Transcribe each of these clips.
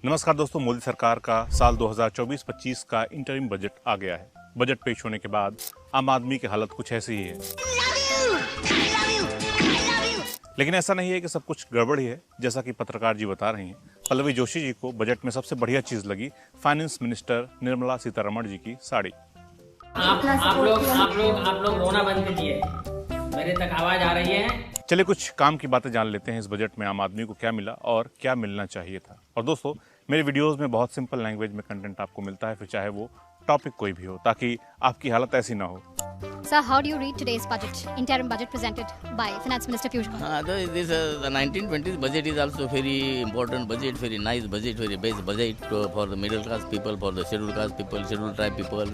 नमस्कार दोस्तों, मोदी सरकार का साल 2024-25 का इंटरिम बजट आ गया है। बजट पेश होने के बाद आम आदमी की हालत कुछ ऐसी ही है। लेकिन ऐसा नहीं है कि सब कुछ गड़बड़ ही है, जैसा कि पत्रकार जी बता रही हैं। पल्लवी जोशी जी को बजट में सबसे बढ़िया चीज लगी फाइनेंस मिनिस्टर निर्मला सीतारमण जी की साड़ी। आप लोग रोना बंद कीजिए, मेरे तक आवाज आ रही है। चलिए कुछ काम की बातें जान लेते हैं। इस बजट में आम आदमी को क्या मिला और क्या मिलना चाहिए था। और दोस्तों, मेरे वीडियोस में बहुत सिंपल लैंग्वेज में कंटेंट आपको मिलता है, फिर चाहे वो टॉपिक कोई भी हो, ताकि आपकी हालत ऐसी ना हो। Sir, how do you read today's budget, interim budget presented by Finance Minister Piyush Goyal? The 1920s budget is also very important budget, very nice budget, very best budget for the middle class people, for the scheduled caste people, scheduled tribe people,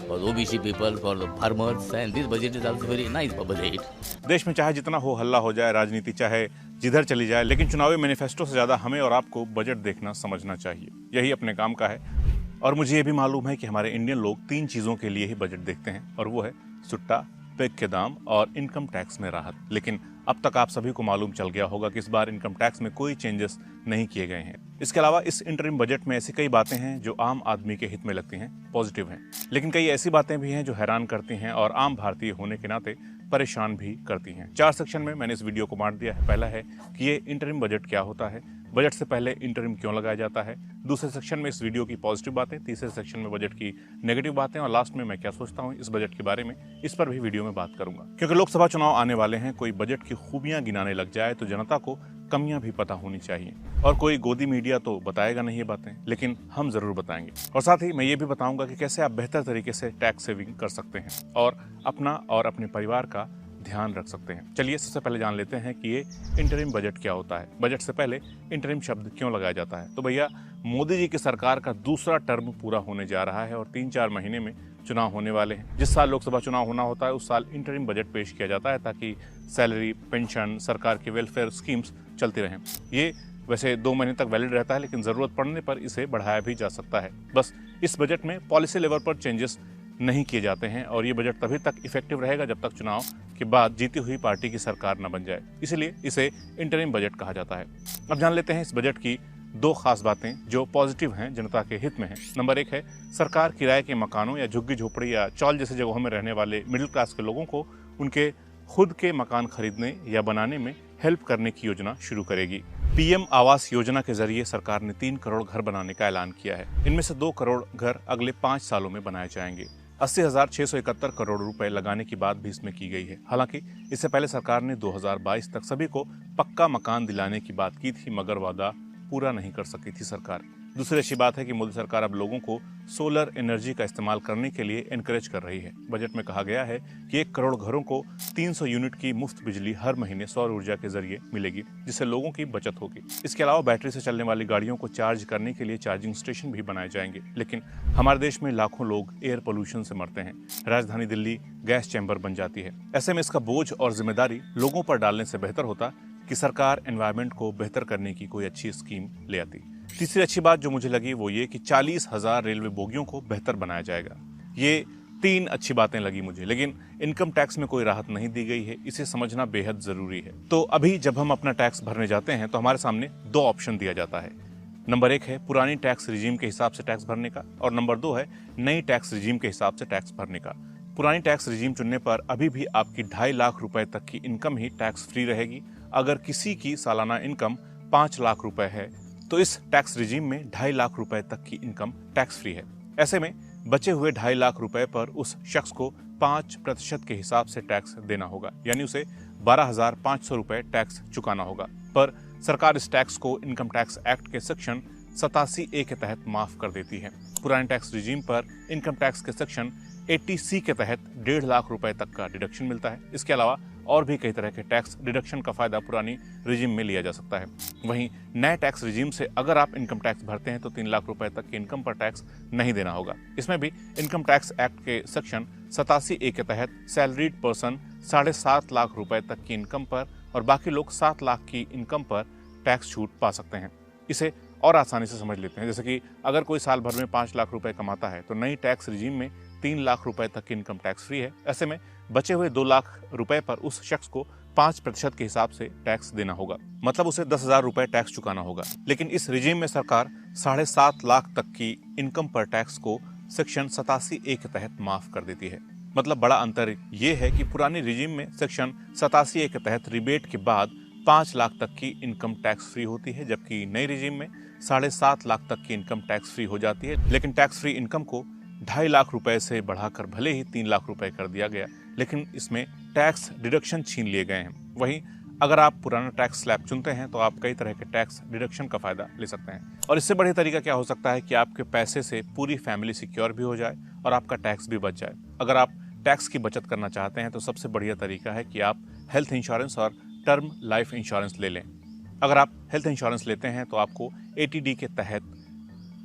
for the OBC people, for the farmers, and this budget is also very nice budget. देश में चाहे जितना हो हल्ला हो जाए, राजनीति चाहे जिधर चली जाए, लेकिन चुनावी मैनिफेस्टो से ज्यादा हमें और आपको बजट देखना समझना चाहिए। यही अपने काम का है। और मुझे ये भी मालूम है कि हमारे इंडियन लोग 3 चीजों के लिए ही बजट देखते हैं, और वो है सुट्टा, पेग के दाम और इनकम टैक्स में राहत। लेकिन अब तक आप सभी को मालूम चल गया होगा कि इस बार इनकम टैक्स में कोई चेंजेस नहीं किए गए हैं। इसके अलावा इस इंटरिम बजट में ऐसी कई बातें हैं जो आम आदमी के हित में लगती हैं, पॉजिटिव हैं। लेकिन कई ऐसी बातें भी हैं जो हैरान करती हैं और आम भारतीय होने के नाते परेशान भी करती हैं। 4 सेक्शन में मैंने इस वीडियो को बांट दिया है। पहला है कि ये इंटरिम बजट क्या होता है, बजट से पहले इंटरिम क्यों लगाया जाता है, दूसरे सेक्शन में इस वीडियो की पॉजिटिव बातें, तीसरे सेक्शन में बजट की नेगेटिव बातें, और लास्ट में मैं क्या सोचता हूं इस बजट के बारे में। इस पर भी वीडियो में बात करूंगा, क्योंकि लोकसभा चुनाव आने वाले हैं। कोई बजट की खूबियां गिनाने लग जाए तो जनता को कमियां भी पता होनी चाहिए। और कोई गोदी मीडिया तो बताएगा नहीं ये बातें, लेकिन हम जरूर बताएंगे। और साथ ही मैं ये भी बताऊंगा कि कैसे आप बेहतर तरीके से टैक्स सेविंग कर सकते हैं और अपना और अपने परिवार का ध्यान रख सकते हैं। चलिए सबसे पहले जान लेते हैं कि ये इंटरिम बजट क्या होता है, बजट से पहले इंटरिम शब्द क्यों लगाया जाता है। तो भैया, मोदी जी की सरकार का दूसरा टर्म पूरा होने जा रहा है और 3-4 महीने में चुनाव होने वाले हैं। जिस साल लोकसभा चुनाव होना होता है उस साल इंटरिम बजट पेश किया जाता है, ताकि सैलरी, पेंशन, सरकार के वेलफेयर स्कीम्स चलती रहें। ये वैसे 2 महीने तक वैलिड रहता है, लेकिन जरूरत पड़ने पर इसे बढ़ाया भी जा सकता है। बस इस बजट में पॉलिसी लेवल पर चेंजेस नहीं किए जाते हैं, और ये बजट तभी तक इफेक्टिव रहेगा जब तक चुनाव के बाद जीती हुई पार्टी की सरकार न बन जाए। इसलिए इसे इंटरिम बजट कहा जाता है। अब जान लेते हैं इस बजट की 2 खास बातें जो पॉजिटिव हैं, जनता के हित में हैं। नंबर 1 है सरकार किराए के मकानों या झुग्गी झोपड़ी या चौल जैसी जगहों में रहने वाले मिडिल क्लास के लोगों को उनके खुद के मकान खरीदने या बनाने में हेल्प करने की योजना शुरू करेगी। पीएम आवास योजना के जरिए सरकार ने 3 करोड़ घर बनाने का ऐलान किया है। इनमें से 2 करोड़ घर अगले 5 सालों में बनाए जाएंगे। 80,671 करोड़ रुपए लगाने की बात भी इसमें की गई है। हालांकि इससे पहले सरकार ने 2022 तक सभी को पक्का मकान दिलाने की बात की थी, मगर वादा पूरा नहीं कर सकी थी सरकार। दूसरी अच्छी बात है कि मोदी सरकार अब लोगों को सोलर एनर्जी का इस्तेमाल करने के लिए एनकरेज कर रही है। बजट में कहा गया है कि 1 करोड़ घरों को 300 यूनिट की मुफ्त बिजली हर महीने सौर ऊर्जा के जरिए मिलेगी, जिससे लोगों की बचत होगी। इसके अलावा बैटरी से चलने वाली गाड़ियों को चार्ज करने के लिए चार्जिंग स्टेशन भी बनाए जाएंगे। लेकिन हमारे देश में लाखों लोग एयर पोल्यूशन से मरते हैं। राजधानी दिल्ली गैस चैम्बर बन जाती है। ऐसे में इसका बोझ और जिम्मेदारी लोगों पर डालने से बेहतर होता कि सरकार एनवायरमेंट को बेहतर करने की कोई अच्छी स्कीम ले आती। तीसरी अच्छी बात जो मुझे लगी वो ये कि 40,000 रेलवे बोगियों को बेहतर बनाया जाएगा। ये 3 अच्छी बातें लगी मुझे। लेकिन इनकम टैक्स में कोई राहत नहीं दी गई है, इसे समझना बेहद जरूरी है। तो अभी जब हम अपना टैक्स भरने जाते हैं तो हमारे सामने 2 ऑप्शन दिया जाता है। नंबर 1 है पुरानी टैक्स रिजीम के हिसाब से टैक्स भरने का, और नंबर 2 है नई टैक्स रिजीम के हिसाब से टैक्स भरने का। पुरानी टैक्स रिजीम चुनने पर अभी भी आपकी 2.5 लाख रुपए तक की इनकम ही टैक्स फ्री रहेगी। अगर किसी की सालाना इनकम 5 लाख रुपए है तो इस टैक्स रिजीम में 2.5 लाख रुपए तक की इनकम टैक्स फ्री है। ऐसे में बचे हुए 2.5 लाख रुपए पर उस शख्स को 5% के हिसाब से टैक्स देना होगा, यानी उसे 12,500 रुपए टैक्स चुकाना होगा। पर सरकार इस टैक्स को इनकम टैक्स एक्ट के सेक्शन 87A के तहत माफ कर देती है। पुराने टैक्स रिजीम पर इनकम टैक्स के सेक्शन 80C के तहत 1.5 लाख रुपए तक का डिडक्शन मिलता है। इसके अलावा और भी कई तरह के टैक्स डिडक्शन का फायदा पुरानी रिजीम में लिया जा सकता है। वहीं नए टैक्स रिजीम से अगर आप इनकम टैक्स भरते हैं तो 3 लाख रुपए तक की इनकम पर टैक्स नहीं देना होगा। इसमें भी इनकम टैक्स एक्ट के सेक्शन 87A के तहत सैलरीड पर्सन 7.5 लाख रुपए तक की इनकम पर और बाकी लोग 7 लाख की इनकम पर टैक्स छूट पा सकते हैं। इसे और आसानी से समझ लेते हैं। जैसे कि अगर कोई साल भर में 5 लाख रुपए कमाता है तो नई टैक्स रिजीम में 3 लाख रुपए तक की इनकम टैक्स फ्री है। ऐसे में बचे हुए 2 लाख रुपए पर उस शख्स को 5% के हिसाब से टैक्स देना होगा, मतलब उसे 10,000 रुपए टैक्स चुकाना होगा। लेकिन इस रिजीम में सरकार 7.5 लाख तक की इनकम पर टैक्स को सेक्शन 87A के तहत माफ कर देती है। मतलब बड़ा अंतर ये है कि पुरानी रिजीम में सेक्शन 87A के तहत रिबेट के बाद 5 लाख तक की इनकम टैक्स फ्री होती है, जबकि नई रिजीम में 7.5 लाख तक की इनकम टैक्स फ्री हो जाती है। लेकिन टैक्स फ्री इनकम को 2.5 लाख रुपए से बढ़ाकर भले ही 3 लाख रुपए कर दिया गया, लेकिन इसमें टैक्स डिडक्शन छीन लिए गए हैं। वहीं अगर आप पुराना टैक्स स्लैब चुनते हैं तो आप कई तरह के टैक्स डिडक्शन का फायदा ले सकते हैं। और इससे बढ़िया तरीका क्या हो सकता है कि आपके पैसे से पूरी फैमिली सिक्योर भी हो जाए और आपका टैक्स भी बच जाए। अगर आप टैक्स की बचत करना चाहते हैं तो सबसे बढ़िया तरीका है कि आप हेल्थ इंश्योरेंस और टर्म लाइफ इंश्योरेंस ले लें। अगर आप हेल्थ इंश्योरेंस लेते हैं तो आपको ATD के तहत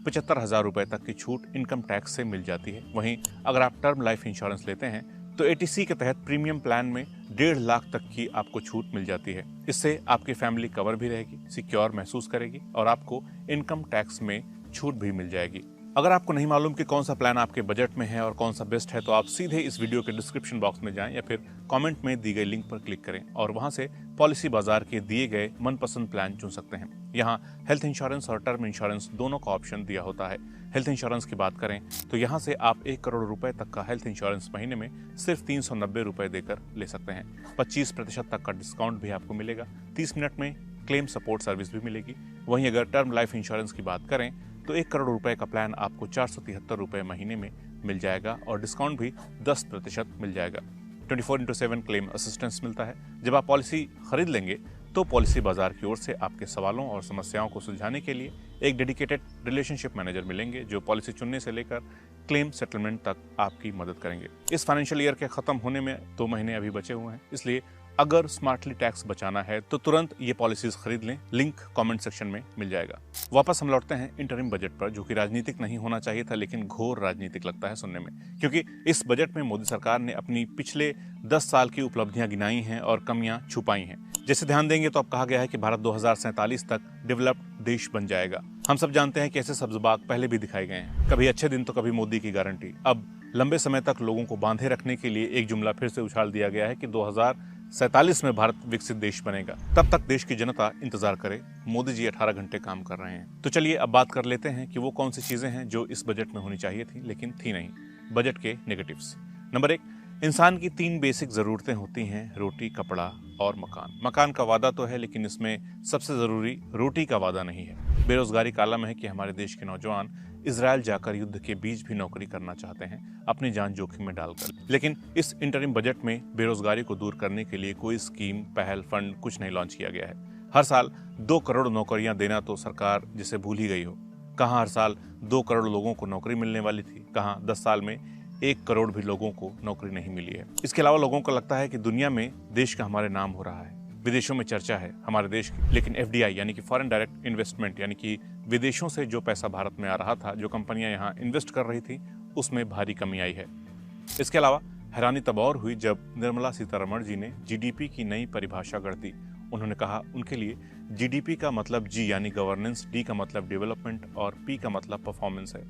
75,000 रुपए तक की छूट इनकम टैक्स से मिल जाती है। वहीं अगर आप टर्म लाइफ इंश्योरेंस लेते हैं तो ATC के तहत प्रीमियम प्लान में 1.5 लाख तक की आपको छूट मिल जाती है। इससे आपकी फैमिली कवर भी रहेगी, सिक्योर महसूस करेगी और आपको इनकम टैक्स में छूट भी मिल जाएगी। अगर आपको नहीं मालूम कि कौन सा प्लान आपके बजट में है और कौन सा बेस्ट है तो आप सीधे इस वीडियो के डिस्क्रिप्शन बॉक्स में जाएं या फिर कमेंट में दी गई लिंक पर क्लिक करें और वहां से पॉलिसी बाजार के दिए गए मनपसंद प्लान चुन सकते हैं। यहाँ हेल्थ इंश्योरेंस और टर्म इंश्योरेंस दोनों का ऑप्शन दिया होता है। हेल्थ इंश्योरेंस की बात करें तो यहाँ से आप 1 करोड़ रुपए तक का हेल्थ इंश्योरेंस महीने में सिर्फ 390 रुपए देकर ले सकते हैं। 25% तक का डिस्काउंट भी आपको मिलेगा। 30 मिनट में क्लेम सपोर्ट सर्विस भी मिलेगी। वहीं अगर टर्म लाइफ इंश्योरेंस की बात करें तो 1 करोड़ रुपए का प्लान आपको 473 रुपए महीने में मिल जाएगा और डिस्काउंट भी 10% मिल जाएगा। 24/7 क्लेम असिस्टेंस मिलता है। जब आप पॉलिसी खरीद लेंगे तो पॉलिसी बाजार की ओर से आपके सवालों और समस्याओं को सुलझाने के लिए एक डेडिकेटेड रिलेशनशिप मैनेजर मिलेंगे जो पॉलिसी चुनने से लेकर क्लेम सेटलमेंट तक आपकी मदद करेंगे। इस फाइनेंशियल ईयर के खत्म होने में 2 महीने अभी बचे हुए हैं, इसलिए अगर स्मार्टली टैक्स बचाना है तो तुरंत ये पॉलिसीज खरीद लें। लिंक कमेंट सेक्शन में मिल जाएगा। वापस हम लौटते हैं इंटरिम बजट पर, जो कि राजनीतिक नहीं होना चाहिए था लेकिन घोर राजनीतिक लगता है सुनने में, क्योंकि इस बजट में मोदी सरकार ने अपनी पिछले 10 साल की उपलब्धियां गिनाई हैं और कमियां छुपाई हैं। जैसे ध्यान देंगे तो अब कहा गया है कि भारत 2047 तक डेवलप्ड देश बन जाएगा। हम सब जानते हैं कि ऐसे सब्ज बाग पहले भी दिखाए गए हैं, कभी अच्छे दिन तो कभी मोदी की गारंटी। अब लंबे समय तक लोगों को बांधे रखने के लिए एक जुमला फिर से उछाल दिया गया है कि 2047 में भारत विकसित देश बनेगा। तब तक देश की जनता इंतजार करे। मोदी जी 18 घंटे काम कर रहे हैं। तो चलिए अब बात कर लेते हैं कि वो कौन सी चीजें हैं जो इस बजट में होनी चाहिए थी लेकिन थी नहीं। बजट के नेगेटिव्स। नंबर 1, इंसान की 3 बेसिक जरूरतें होती हैं, रोटी, कपड़ा और मकान। मकान का वादा तो है लेकिन इसमें सबसे जरूरी रोटी का वादा नहीं है। बेरोजगारी का आलम है कि हमारे देश के नौजवान इजराइल जाकर युद्ध के बीच भी नौकरी करना चाहते हैं, अपनी जान जोखिम में डालकर। लेकिन इस इंटरिम बजट में बेरोजगारी को दूर करने के लिए कोई स्कीम, पहल, फंड कुछ नहीं लॉन्च किया गया है। हर साल 2 करोड़ नौकरियां देना तो सरकार जिसे भूल ही गई हो। कहाँ हर साल 2 करोड़ लोगों को नौकरी मिलने वाली थी, कहाँ 10 साल में 1 करोड़ भी लोगों को नौकरी नहीं मिली है। इसके अलावा लोगों को लगता है कि दुनिया में देश का हमारे नाम हो रहा है, विदेशों में चर्चा है हमारे देश की, लेकिन FDI यानी कि फॉरेन डायरेक्ट इन्वेस्टमेंट यानी कि विदेशों से जो पैसा भारत में आ रहा था, जो कंपनियां यहाँ इन्वेस्ट कर रही थी, उसमें भारी कमी आई है। इसके अलावा हैरानी तब और हुई जब निर्मला सीतारमण जी ने GDP की नई परिभाषा गढ़ दी। उन्होंने कहा उनके लिए GDP का मतलब G यानी गवर्नेंस, D का मतलब डेवलपमेंट और P का मतलब परफॉर्मेंस है।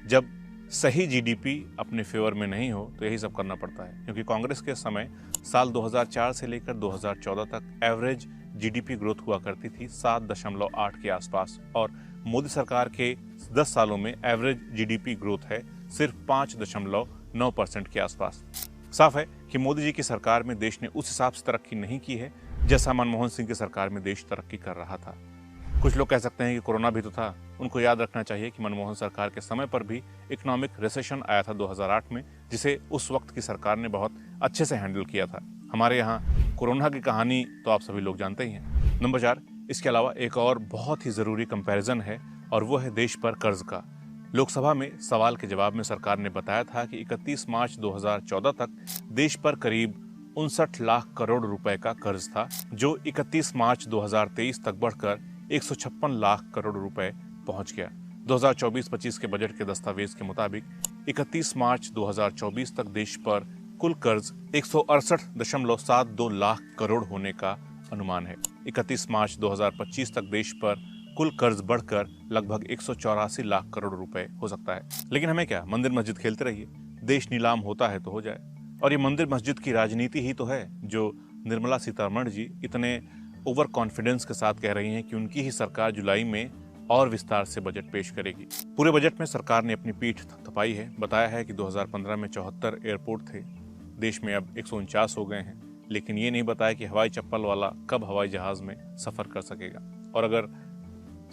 जब सही GDP अपने फेवर में नहीं हो तो यही सब करना पड़ता है, क्योंकि कांग्रेस के समय साल 2004 से लेकर 2014 तक एवरेज GDP ग्रोथ हुआ करती थी 7.8 के आसपास, और मोदी सरकार के 10 सालों में एवरेज GDP ग्रोथ है सिर्फ 5.9% के आसपास। साफ है कि मोदी जी की सरकार में देश ने उस हिसाब से तरक्की नहीं की है जैसा मनमोहन सिंह की सरकार में देश तरक्की कर रहा था। कुछ लोग कह सकते हैं कि कोरोना भी तो था। उनको याद रखना चाहिए कि मनमोहन सरकार के समय पर भी इकोनॉमिक रिसेशन आया था 2008 में, जिसे उस वक्त की सरकार ने बहुत अच्छे से हैंडल किया था। हमारे यहाँ कोरोना की कहानी तो आप सभी लोग जानते ही हैं। नंबर 4, इसके अलावा एक और बहुत ही ज़रूरी कंपैरिजन है और वो है देश पर कर्ज का। लोकसभा में सवाल के जवाब में सरकार ने बताया था कि 31 मार्च 2014 तक देश पर करीब 59 लाख करोड़ रुपए का कर्ज था, जो 31 मार्च 2023 तक बढ़कर 156 लाख करोड़ रुपए पहुंच गया। 2024-25 के बजट के दस्तावेज के मुताबिक 31 मार्च 2024 तक देश पर कुल कर्ज 168.72 लाख करोड़ होने का अनुमान है। 31 मार्च 2025 तक देश पर कुल कर्ज बढ़कर लगभग 184 लाख करोड़ रुपए हो सकता है। लेकिन हमें क्या, मंदिर मस्जिद खेलते रहिए, देश नीलाम होता है तो हो जाए। और ये मंदिर मस्जिद की राजनीति ही तो है जो निर्मला सीतारमण जी इतने ओवर कॉन्फिडेंस के साथ कह रही हैं कि उनकी ही सरकार जुलाई में और विस्तार से बजट पेश करेगी। पूरे बजट में सरकार ने अपनी पीठ थपथपाई है। बताया है कि 2015 में 74 एयरपोर्ट थे, देश में अब 149 हो गए हैं, लेकिन ये नहीं बताया कि हवाई चप्पल वाला कब हवाई जहाज में सफर कर सकेगा। और अगर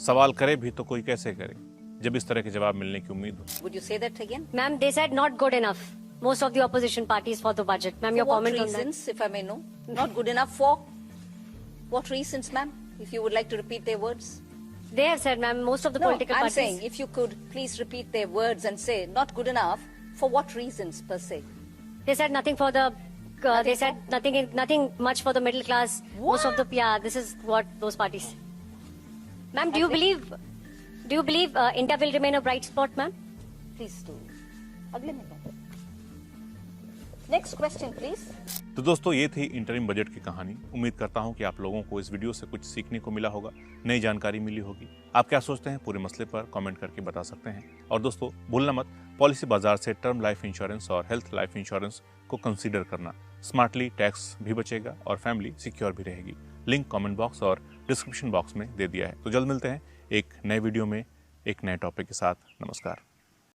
सवाल करे भी तो कोई कैसे करे, जब इस तरह के जवाब मिलने की उम्मीद हो। Would you say that again? Ma'am, they said not good enough. Most of the opposition parties for the budget. Ma'am, your For what comment on that? reasons, if I may know? Not good enough for what reasons, ma'am? If you would like to repeat their words. They have said, ma'am, most of the No, political I'm parties. saying if you could please repeat their words and say not good enough for what reasons per se. They said nothing for the. Nothing they said nothing much for the middle class. Most of the this is what those parties. Ma'am, do you believe India will remain a bright spot, ma'am? Please do. अगले में बात। Next question, please. तो दोस्तों, ये थी interim budget की कहानी। उम्मीद करता हूं कि आप लोगों को इस वीडियो से कुछ सीखने को मिला होगा, नई जानकारी मिली होगी। आप क्या सोचते हैं पूरे मसले पर कमेंट करके बता सकते हैं। और दोस्तों, भूलना मत, पॉलिसी बाजार से टर्म लाइफ इंश्योरेंस और हेल्थ लाइफ इंश्योरेंस को कंसीडर करना। स्मार्टली टैक्स भी बचेगा और फैमिली सिक्योर भी रहेगी। लिंक कमेंट बॉक्स और डिस्क्रिप्शन बॉक्स में दे दिया है। तो जल्द मिलते हैं एक नए वीडियो में एक नए टॉपिक के साथ। नमस्कार।